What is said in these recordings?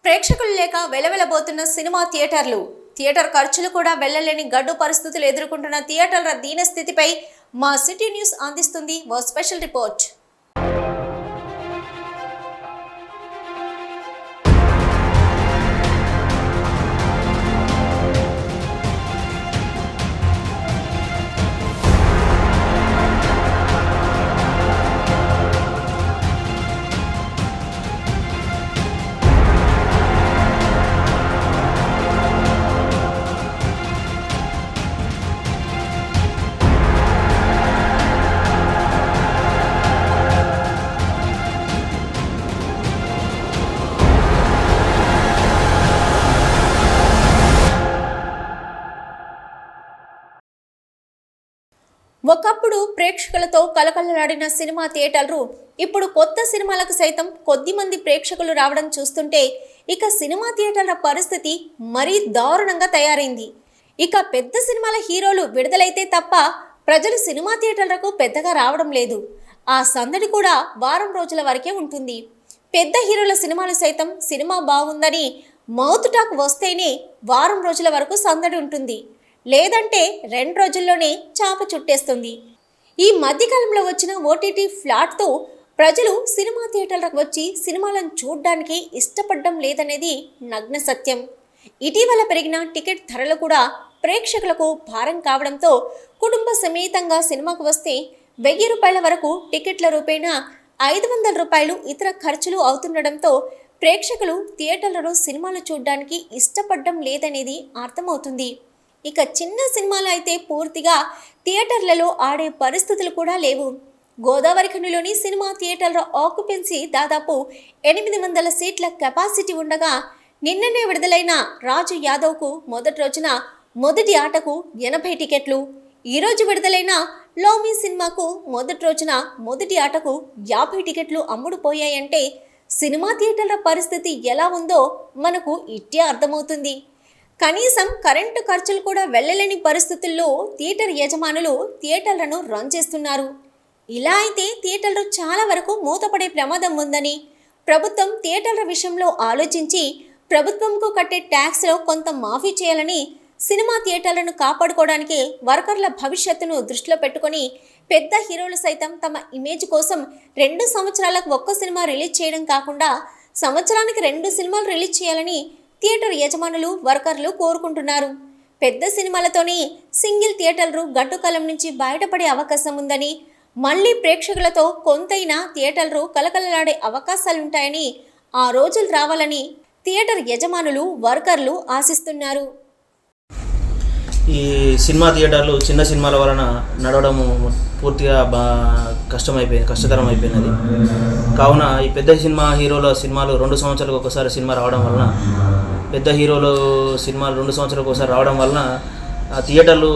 ప్రేక్షకులు లేక వెలవెలబోతున్న cinema theatre ఖర్చులు కూడా వెళ్లలేని గడ్డు పరిస్థితులు ఎదుర్కొంటున్న థియేటర్ల దీనస్థితిపై మా సిటీ న్యూస్ అందిస్తుంది ఓ స్పెషల్ రిపోర్ట్. ఒకప్పుడు ప్రేక్షకులతో కలకలలాడిన సినిమా థియేటర్లు ఇప్పుడు కొత్త సినిమాలకు సైతం కొద్దిమంది ప్రేక్షకులు రావడం చూస్తుంటే ఇక సినిమా థియేటర్ల పరిస్థితి మరీ దారుణంగా తయారైంది. ఇక పెద్ద సినిమాల హీరోలు విడుదలైతే తప్ప ప్రజలు సినిమా థియేటర్లకు పెద్దగా రావడం లేదు. ఆ సందడి కూడా వారం రోజుల వరకే ఉంటుంది. పెద్ద హీరోల సినిమాలు సైతం సినిమా బాగుందని మౌత్ టాక్ వస్తేనే వారం రోజుల వరకు సందడి ఉంటుంది, లేదంటే 2 రోజుల్లోనే చాప చుట్టేస్తుంది. ఈ మధ్యకాలంలో వచ్చిన ఓటీటీ ఫ్లాట్తో ప్రజలు సినిమా థియేటర్లకు వచ్చి సినిమాలను చూడడానికి ఇష్టపడడం లేదనేది నగ్న సత్యం. ఇటీవల పెరిగిన టికెట్ ధరలు కూడా ప్రేక్షకులకు భారం కావడంతో కుటుంబ సమేతంగా సినిమాకు వస్తే 1000 రూపాయల వరకు టికెట్ల రూపేణా 500 రూపాయలు ఇతర ఖర్చులు అవుతుండడంతో ప్రేక్షకులు థియేటర్లలో సినిమాలు చూడడానికి ఇష్టపడడం లేదనేది అర్థమవుతుంది. ఇక చిన్న సినిమాలు అయితే పూర్తిగా థియేటర్లలో ఆడే పరిస్థితులు కూడా లేవు. గోదావరి ఖనిలోని సినిమా థియేటర్ల ఆక్యుపెన్సీ దాదాపు 800 సీట్ల కెపాసిటీ ఉండగా నిన్ననే విడుదలైన రాజు యాదవ్కు మొదటి రోజున మొదటి ఆటకు 80 టికెట్లు, ఈరోజు విడుదలైన లోమి సినిమాకు మొదటి రోజున మొదటి ఆటకు 50 టికెట్లు అమ్ముడుపోయాయంటే సినిమా థియేటర్ల పరిస్థితి ఎలా ఉందో మనకు ఇట్టే అర్థమవుతుంది. కనీసం కరెంటు ఖర్చులు కూడా వెళ్ళలేని పరిస్థితుల్లో థియేటర్ యజమానులు థియేటర్లను రన్ చేస్తున్నారు. ఇలా అయితే థియేటర్లు చాలా వరకు మూతపడే ప్రమాదం ఉందని ప్రభుత్వం థియేటర్ల విషయంలో ఆలోచించి ప్రభుత్వంకు కట్టే ట్యాక్స్లో కొంత మాఫీ చేయాలని, సినిమా థియేటర్లను కాపాడుకోవడానికి వర్కర్ల భవిష్యత్తును దృష్టిలో పెట్టుకొని పెద్ద హీరోలు సైతం తమ ఇమేజ్ కోసం 2 సంవత్సరాలకు ఒక్క సినిమా రిలీజ్ చేయడం కాకుండా సంవత్సరానికి 2 సినిమాలు రిలీజ్ చేయాలని థియేటర్ యజమానులు వర్కర్లు కోరుకుంటున్నారు. పెద్ద సినిమాలతోనే సింగిల్ థియేటర్లు గడ్డుకాలం నుంచి బయటపడే అవకాశం ఉందని, మళ్ళీ ప్రేక్షకులతో కొంతైనా థియేటర్లు కలకలలాడే అవకాశాలుంటాయని, ఆ రోజులు రావాలని థియేటర్ యజమానులు వర్కర్లు ఆశిస్తున్నారు. ఈ సినిమా థియేటర్లు చిన్న సినిమాల వలన నడవడము పూర్తిగా కష్టతరం అయిపోయినది. కావున ఈ పెద్ద హీరోల సినిమాలు 2 సంవత్సరాలకు ఒకసారి సినిమా రావడం వలన, పెద్ద హీరోలు సినిమాలు 2 సంవత్సరాలకు ఒకసారి రావడం వలన థియేటర్లు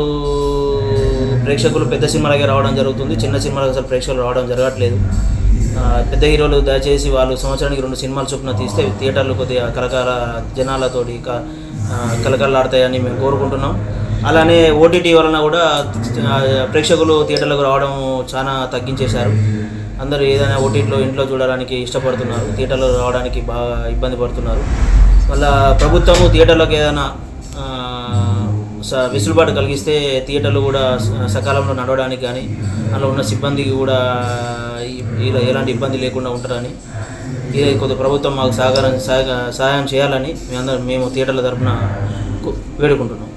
ప్రేక్షకులు పెద్ద సినిమాలకే రావడం జరుగుతుంది. చిన్న సినిమాలకు అసలు ప్రేక్షకులు రావడం జరగట్లేదు. పెద్ద హీరోలు దయచేసి వాళ్ళు సంవత్సరానికి 2 సినిమాలు చొప్పున తీస్తే థియేటర్లు కొద్దిగా జనాలతోటి కలకలాడతాయని మేము కోరుకుంటున్నాం. అలానే ఓటీటీ వలన కూడా ప్రేక్షకులు థియేటర్లకు రావడం చాలా తగ్గించేశారు. అందరూ ఏదైనా ఓటీటీలో ఇంట్లో చూడడానికి ఇష్టపడుతున్నారు, థియేటర్లో రావడానికి బాగా ఇబ్బంది పడుతున్నారు. మళ్ళీ ప్రభుత్వము థియేటర్లకు ఏదైనా వెసులుబాటు కలిగిస్తే థియేటర్లు కూడా సకాలంలో నడవడానికి కానీ అందులో ఉన్న సిబ్బందికి కూడా ఎలాంటి ఇబ్బంది లేకుండా ఉంటారని, కొద్దిగా ప్రభుత్వం మాకు సహాయం చేయాలని మేము థియేటర్ల తరఫున వేడుకుంటున్నాం.